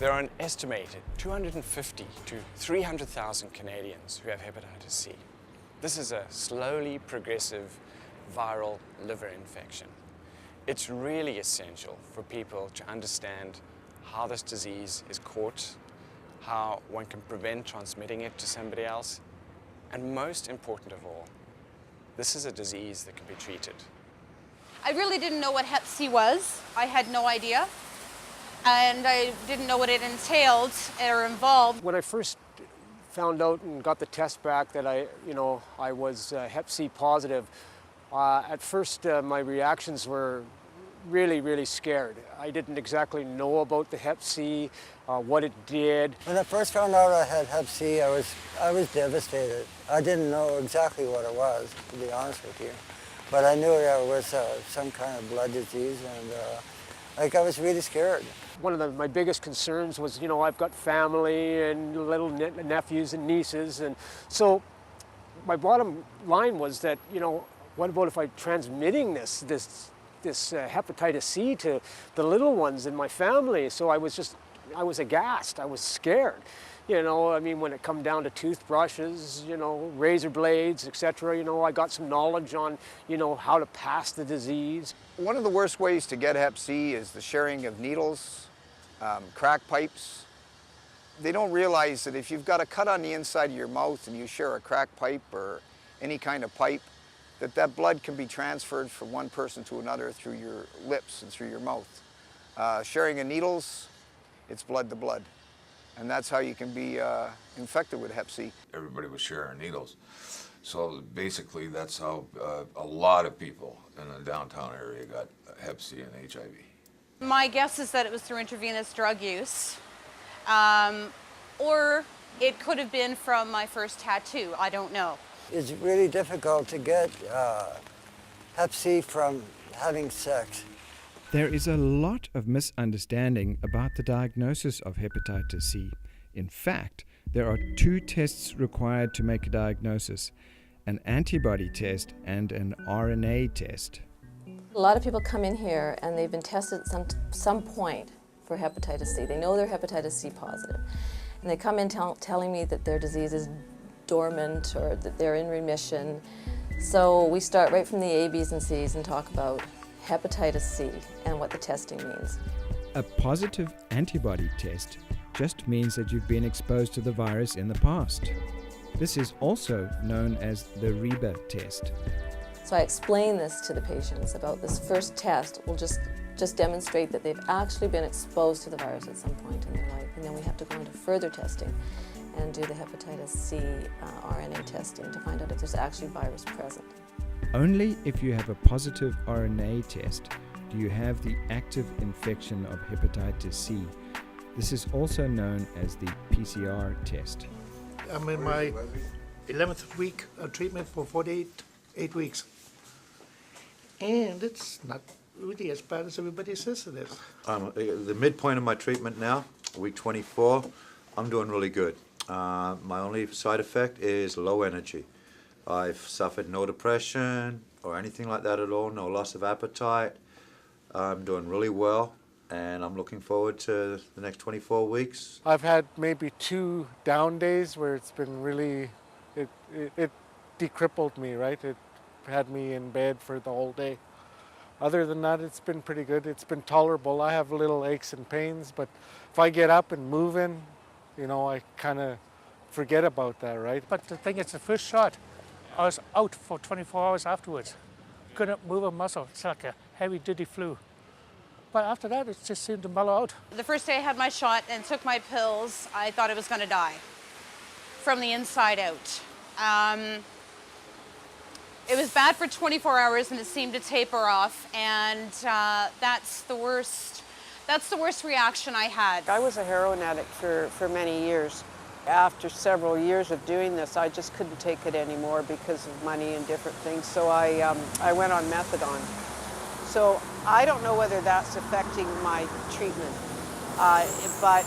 There are an estimated 250 to 300,000 Canadians who have hepatitis C. This is a slowly progressive viral liver infection. It's really essential for people to understand how this disease is caught, how one can prevent transmitting it to somebody else, and most important of all, this is a disease that can be treated. I really didn't know what Hep C was. I had no idea. And I didn't know what it entailed or involved. When I first found out and got the test back that I was Hep C positive, at first my reactions were really scared. I didn't exactly know about the Hep C, what it did. When I first found out I had Hep C, I was devastated. I didn't know exactly what it was, to be honest with you. But I knew it was some kind of blood disease, and I was really scared. One of my biggest concerns was, I've got family and little nephews and nieces, and so my bottom line was that, what about if I'm transmitting this hepatitis C to the little ones in my family? So I was aghast. I was scared. When it come down to toothbrushes, razor blades, etc., I got some knowledge on, how to pass the disease. One of the worst ways to get Hep C is the sharing of needles, crack pipes. They don't realize that if you've got a cut on the inside of your mouth and you share a crack pipe or any kind of pipe, that blood can be transferred from one person to another through your lips and through your mouth. Sharing of needles, it's blood to blood. And that's how you can be infected with Hep C. Everybody was sharing needles. So basically that's how a lot of people in the downtown area got Hep C and HIV. My guess is that it was through intravenous drug use, or it could have been from my first tattoo. I don't know. It's really difficult to get Hep C from having sex. There is a lot of misunderstanding about the diagnosis of hepatitis C. In fact, there are two tests required to make a diagnosis, an antibody test and an RNA test. A lot of people come in here and they've been tested at some point for hepatitis C. They know they're hepatitis C positive. And they come in telling me that their disease is dormant or that they're in remission. So we start right from the A, B's, and C's and talk about hepatitis C and what the testing means. A positive antibody test just means that you've been exposed to the virus in the past. This is also known as the Reba test. So I explain this to the patients about this first test will just demonstrate that they've actually been exposed to the virus at some point in their life, and then we have to go into further testing and do the hepatitis C RNA testing to find out if there's actually virus present. Only if you have a positive RNA test do you have the active infection of hepatitis C. This is also known as the PCR test. I'm in my 11th week of treatment for 48 weeks. And it's not really as bad as everybody says it is. The midpoint of my treatment now, week 24, I'm doing really good. My only side effect is low energy. I've suffered no depression or anything like that at all, no loss of appetite. I'm doing really well, and I'm looking forward to the next 24 weeks. I've had maybe 2 down days where it's been really, it decrippled me, right? It had me in bed for the whole day. Other than that, it's been pretty good. It's been tolerable. I have little aches and pains, but if I get up and moving, I kind of forget about that, right? But the thing is, the first shot, I was out for 24 hours afterwards. Couldn't move a muscle. It's like a heavy-duty flu. But after that, it just seemed to mellow out. The first day I had my shot and took my pills, I thought I was going to die from the inside out. It was bad for 24 hours and it seemed to taper off, and that's the worst reaction I had. I was a heroin addict for many years. After several years of doing this, I just couldn't take it anymore because of money and different things, so I went on methadone. So I don't know whether that's affecting my treatment, but